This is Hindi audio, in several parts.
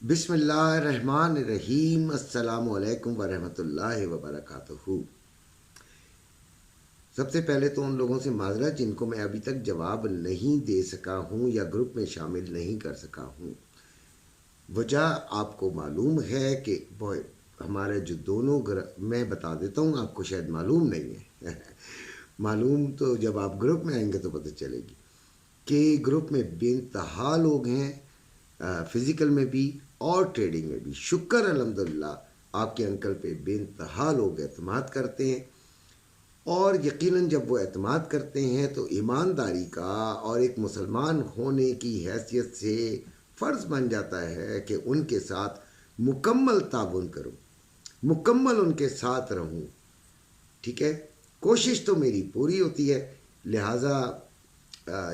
बिस्मिल्लाहिर्रहमानिर्रहीम। अस्सलामुअलैकुम वरहमतुल्लाहि वबरकातुहू। सबसे पहले तो उन लोगों से माजरत जिनको मैं अभी तक जवाब नहीं दे सका हूँ या ग्रुप में शामिल नहीं कर सका हूँ। वजह आपको मालूम है कि हमारे जो दोनों मैं बता देता हूँ, आपको शायद मालूम नहीं है मालूम तो जब आप ग्रुप में आएंगे तो पता चलेगी कि ग्रुप में बेइंतहा लोग हैं, फिज़िकल में भी और ट्रेडिंग में भी। शुक्र अल्हम्दुलिल्लाह आपके अंकल पे बेइंतहा लोग एतमाद करते हैं, और यकीनन जब वो एतमाद करते हैं तो ईमानदारी का और एक मुसलमान होने की हैसियत से फ़र्ज़ बन जाता है कि उनके साथ मुकम्मल ताउन करूँ, मुकम्मल उनके साथ रहूँ। ठीक है, कोशिश तो मेरी पूरी होती है। लिहाजा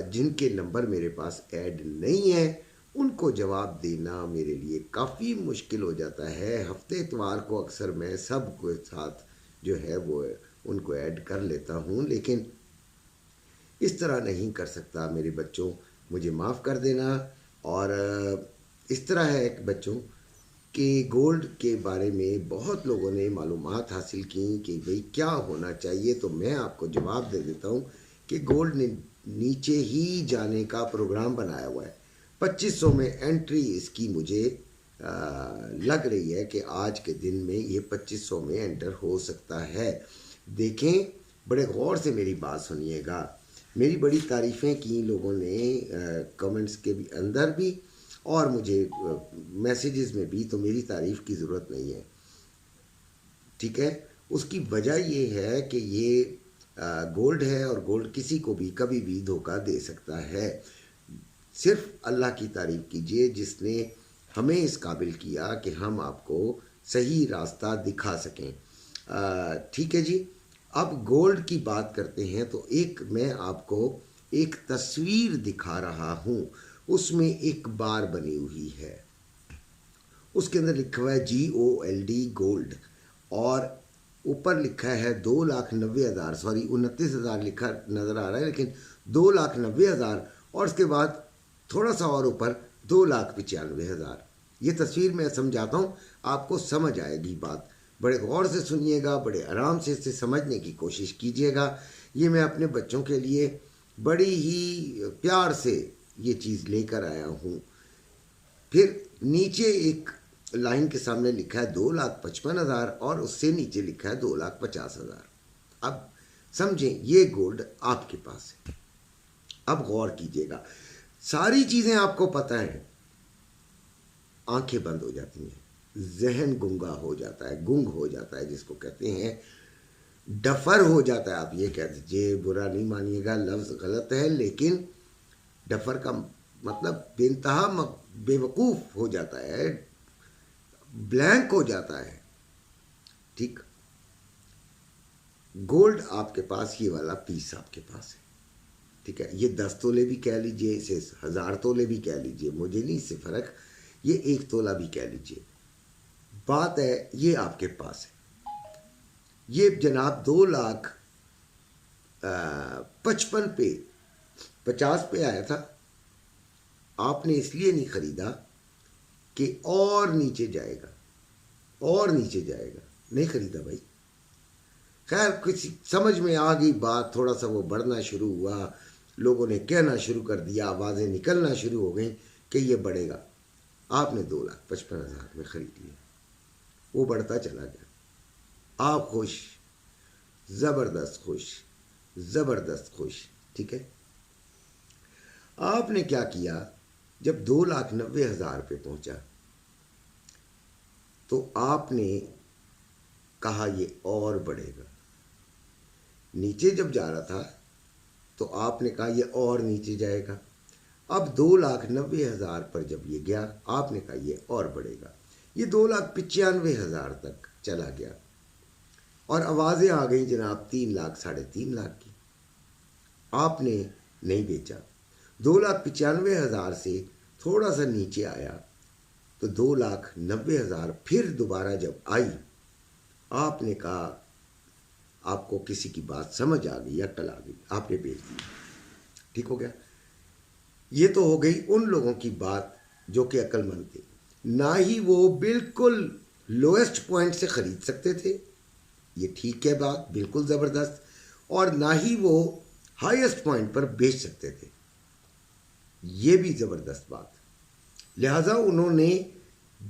जिनके नंबर मेरे पास ऐड नहीं है उनको जवाब देना मेरे लिए काफ़ी मुश्किल हो जाता है। हफ्ते इतवार को अक्सर मैं सब को साथ जो है वो उनको ऐड कर लेता हूँ, लेकिन इस तरह नहीं कर सकता मेरे बच्चों, मुझे माफ़ कर देना। और इस तरह है कि बच्चों कि गोल्ड के बारे में बहुत लोगों ने मालूमात हासिल की कि भाई क्या होना चाहिए, तो मैं आपको जवाब दे देता हूँ कि गोल्ड ने नीचे ही जाने का प्रोग्राम बनाया हुआ है। 2500 में एंट्री इसकी मुझे लग रही है कि आज के दिन में ये 2500 में एंटर हो सकता है। देखें, बड़े गौर से मेरी बात सुनिएगा। मेरी बड़ी तारीफ़ें की लोगों ने कमेंट्स के भी अंदर भी और मुझे मैसेजेस में भी, तो मेरी तारीफ़ की ज़रूरत नहीं है। ठीक है, उसकी वजह ये है कि ये गोल्ड है और गोल्ड किसी को भी कभी भी धोखा दे सकता है। सिर्फ अल्लाह की तारीफ़ कीजिए जिसने हमें इस काबिल किया कि हम आपको सही रास्ता दिखा सकें। ठीक है जी, अब गोल्ड की बात करते हैं तो एक मैं आपको एक तस्वीर दिखा रहा हूँ, उसमें एक बार बनी हुई है, उसके अंदर लिखा हुआ है GOLD गोल्ड, और ऊपर लिखा है 2,90,000, सॉरी 29,000 लिखा नज़र आ रहा है, लेकिन 2,90,000, और उसके बाद थोड़ा सा और ऊपर 2,95,000। ये तस्वीर मैं समझाता हूँ, आपको समझ आएगी बात। बड़े गौर से सुनिएगा, बड़े आराम से इसे समझने की कोशिश कीजिएगा। ये मैं अपने बच्चों के लिए बड़ी ही प्यार से ये चीज़ लेकर आया हूँ। फिर नीचे एक लाइन के सामने लिखा है 2,55,000 और उससे नीचे लिखा है 2,50,000। अब समझें, ये गोल्ड आपके पास है। अब गौर कीजिएगा, सारी चीज़ें आपको पता है, आंखें बंद हो जाती हैं, जहन गुंगा हो जाता है, गुंग हो जाता है, जिसको कहते हैं डफर हो जाता है। आप ये कह दीजिए, बुरा नहीं मानिएगा, लफ्ज़ गलत है, लेकिन डफर का मतलब बेइंतहा बेवकूफ़ हो जाता है, ब्लैंक हो जाता है। ठीक, गोल्ड आपके पास, ये वाला पीस आपके पास है। ठीक है, ये 10 तोले भी कह लीजिए, इसे 1000 तोले भी कह लीजिए, मुझे नहीं इससे फ़र्क, ये 1 तोला भी कह लीजिए। बात है ये आपके पास है। ये जनाब 2,55 पे 50 पे आया था। आपने इसलिए नहीं ख़रीदा कि और नीचे जाएगा, और नीचे जाएगा, नहीं ख़रीदा भाई। खैर, किसी समझ में आ गई बात, थोड़ा सा वो बढ़ना शुरू हुआ, लोगों ने कहना शुरू कर दिया, आवाज़ें निकलना शुरू हो गई कि ये बढ़ेगा। आपने 2,55,000 में ख़रीद लिया, वो बढ़ता चला गया, आप खुश, ज़बरदस्त खुश, ज़बरदस्त खुश। ठीक है, आपने क्या किया, जब 2,90,000 पे पहुंचा तो आपने कहा ये और बढ़ेगा। नीचे जब जा रहा था तो आपने कहा ये और नीचे जाएगा। अब 2,90,000 पर जब ये गया, आपने कहा ये और बढ़ेगा। ये 2,95,000 तक चला गया और आवाज़ें आ गई जनाब 3 लाख, 3.5 लाख की। आपने नहीं बेचा। 2,95,000 से थोड़ा सा नीचे आया तो 2,90,000 फिर दोबारा जब आई, आपने कहा आपको किसी की बात समझ आ गई, अक्ल आ गई, आपने बेच दिया। ठीक हो गया। ये तो हो गई उन लोगों की बात जो कि अक्लमंद थे। ना ही वो बिल्कुल लोएस्ट पॉइंट से ख़रीद सकते थे, ये ठीक है बात, बिल्कुल ज़बरदस्त, और ना ही वो हाईएस्ट पॉइंट पर बेच सकते थे, ये भी ज़बरदस्त बात। लिहाजा उन्होंने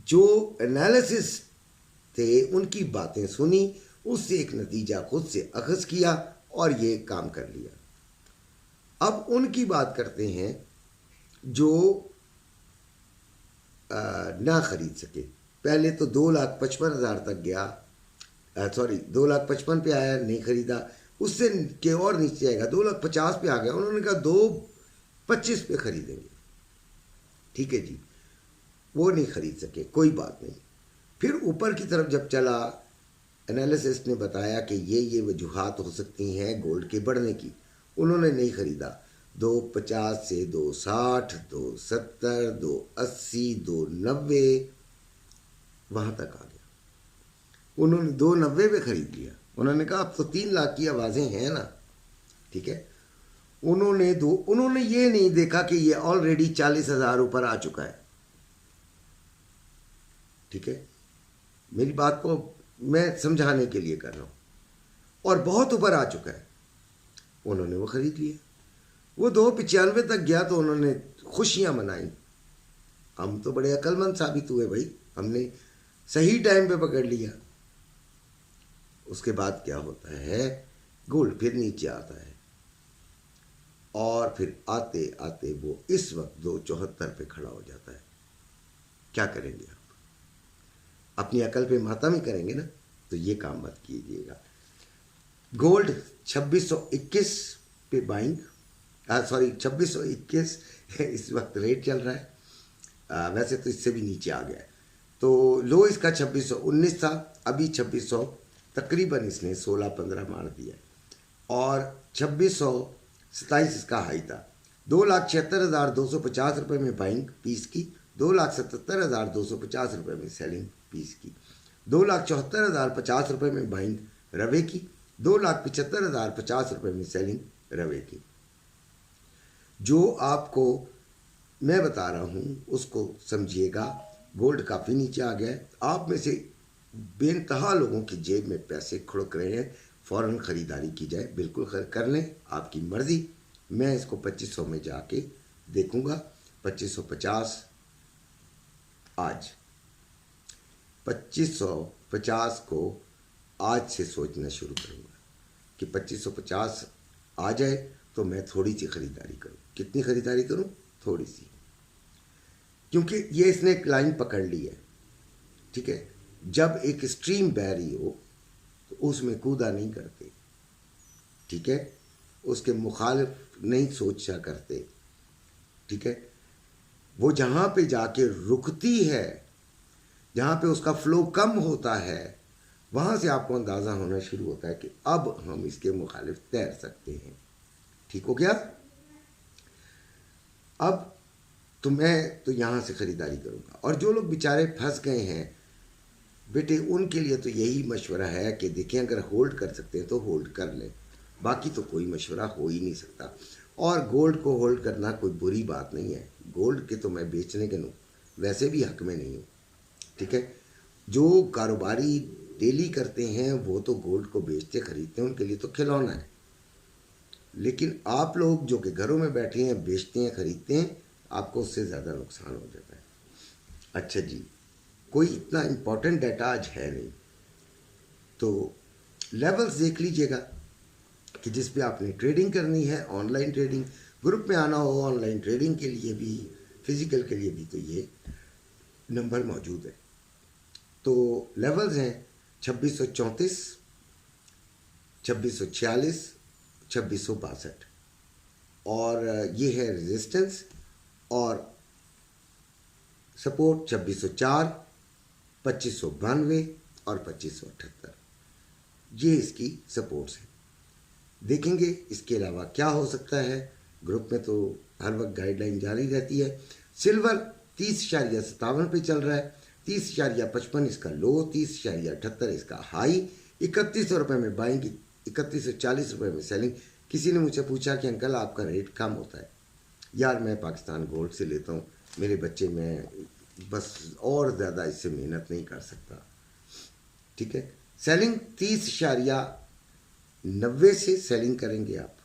जो एनालिसिस थे उनकी बातें सुनी, उससे एक नतीजा खुद से अखज़ किया और ये काम कर लिया। अब उनकी बात करते हैं जो ना खरीद सके। पहले तो 2,55,000 तक गया, सॉरी 2,55,000 पे आया, नहीं खरीदा, उससे के और नीचे आएगा 2,50,000 पे आ गया, उन्होंने कहा 2,25,000 पे खरीदेंगे, ठीक है जी, वो नहीं खरीद सके, कोई बात नहीं। फिर ऊपर की तरफ जब चला, एनालिसिस ने बताया कि ये वजूहात हो सकती हैं गोल्ड के बढ़ने की, उन्होंने नहीं खरीदा। 2,50 से 2,60, 2,70, 2,80, 2,90 वहाँ तक आ गया। उन्होंने 2,90 पे खरीद लिया। उन्होंने कहा अब तो 3 लाख की आवाज़ें हैं ना, ठीक है। उन्होंने ये नहीं देखा कि ये ऑलरेडी 40,000 ऊपर आ चुका है, ठीक है। मेरी बात को मैं समझाने के लिए कर रहा हूँ, और बहुत ऊपर आ चुका है, उन्होंने वो खरीद लिया। वो 2,95 तक गया तो उन्होंने खुशियाँ मनाई, हम तो बड़े अक्लमंद साबित हुए भाई, हमने सही टाइम पे पकड़ लिया। उसके बाद क्या होता है, गोल्ड फिर नीचे आता है, और फिर आते आते वो इस वक्त 2,74 पे खड़ा हो जाता है। क्या करेंगे आप? अपनी अकल पे मातम ही करेंगे ना, तो ये काम मत कीजिएगा। गोल्ड 2621 पे बाइंग, सॉरी 2621 इस वक्त रेट चल रहा है, वैसे तो इससे भी नीचे आ गया है। तो लो इसका 2619 था, अभी 2600, तकरीबन इसने 16-15 मार दिया, और 2627 इसका हाई था। 2,76,250 रुपये में बाइंग पीस की, 2,77,250 रुपये में सेलिंग पीस की, 2,74,050 रुपये में बाइंग रवे की, 2,75,050 रुपये में सेलिंग रवे की। जो आपको मैं बता रहा हूँ उसको समझिएगा। गोल्ड काफ़ी नीचे आ गया है, आप में से बेनतहा लोगों की जेब में पैसे खुड़क रहे हैं, फ़ौरन ख़रीदारी की जाए, बिल्कुल कर लें, आपकी मर्ज़ी। मैं इसको 2500 में जाके देखूँगा, 2550 आज 2550 को आज से सोचना शुरू करूँगा कि 2550 आ जाए तो मैं थोड़ी सी ख़रीदारी करूँ। कितनी ख़रीदारी करूँ? थोड़ी सी, क्योंकि ये इसने एक लाइन पकड़ ली है, ठीक है। जब एक स्ट्रीम बह रही हो तो उसमें कूदा नहीं करते, ठीक है, उसके मुखालिफ नहीं सोचा करते, ठीक है। वो जहाँ पे जाके रुकती है, जहाँ पे उसका फ्लो कम होता है, वहाँ से आपको अंदाज़ा होना शुरू होता है कि अब हम इसके मुखालिफ तैर सकते हैं। ठीक हो गया? अब तो मैं तो यहाँ से ख़रीदारी करूँगा। और जो लोग बेचारे फंस गए हैं बेटे, उनके लिए तो यही मशवरा है कि देखें, अगर होल्ड कर सकते हैं तो होल्ड कर लें, बाकी तो कोई मशवरा हो ही नहीं सकता। और गोल्ड को होल्ड करना कोई बुरी बात नहीं है, गोल्ड के तो मैं बेचने के वैसे भी हक में नहीं हूँ, ठीक है। जो कारोबारी डेली करते हैं वो तो गोल्ड को बेचते ख़रीदते हैं, उनके लिए तो खिलौना है। लेकिन आप लोग जो कि घरों में बैठे हैं, बेचते हैं, ख़रीदते हैं, आपको उससे ज़्यादा नुकसान हो जाता है। अच्छा जी, कोई इतना इम्पोर्टेंट डाटा आज है नहीं, तो लेवल्स देख लीजिएगा कि जिस पे आपने ट्रेडिंग करनी है, ऑनलाइन ट्रेडिंग, ग्रुप में आना हो ऑनलाइन ट्रेडिंग के लिए भी, फिज़िकल के लिए भी, तो ये नंबर मौजूद है। तो लेवल्स हैं 2634, 2646, 2662, और ये है रेजिस्टेंस, और सपोर्ट 2604, 2592 और 2578, ये इसकी सपोर्ट्स हैं। देखेंगे इसके अलावा क्या हो सकता है। ग्रुप में तो हर वक्त गाइडलाइन जारी रहती है। सिल्वर 30.57 पे चल रहा है, 30.55 इसका लो, 30.78 इसका हाई, 3100 रुपये में बाइंग, 3140 रुपये में सेलिंग। किसी ने मुझसे पूछा कि अंकल आपका रेट कम होता है। यार मैं पाकिस्तान गोल्ड से लेता हूँ, मेरे बच्चे, मैं बस और ज़्यादा इससे मेहनत नहीं कर सकता। ठीक है, सेलिंग 30.90 से सेलिंग करेंगे आप।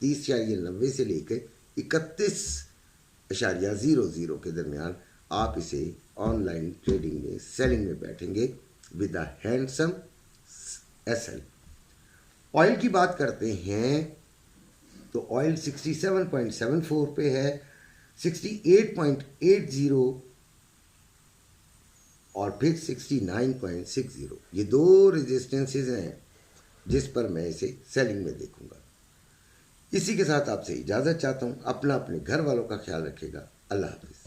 30.90 से लेकर 31.00 के दरमियान आप इसे ऑनलाइन ट्रेडिंग में सेलिंग में बैठेंगे with a handsome SL. Oil की बात करते हैं तो ऑयल 67.74 पे है, 68.80 और फिर 69.60। ये दो रेजिस्टेंसेज हैं जिस पर मैं इसे सेलिंग में देखूंगा। इसी के साथ आपसे इजाज़त चाहता हूँ। अपना अपने घर वालों का ख्याल रखिएगा। अल्लाह हाफिज़।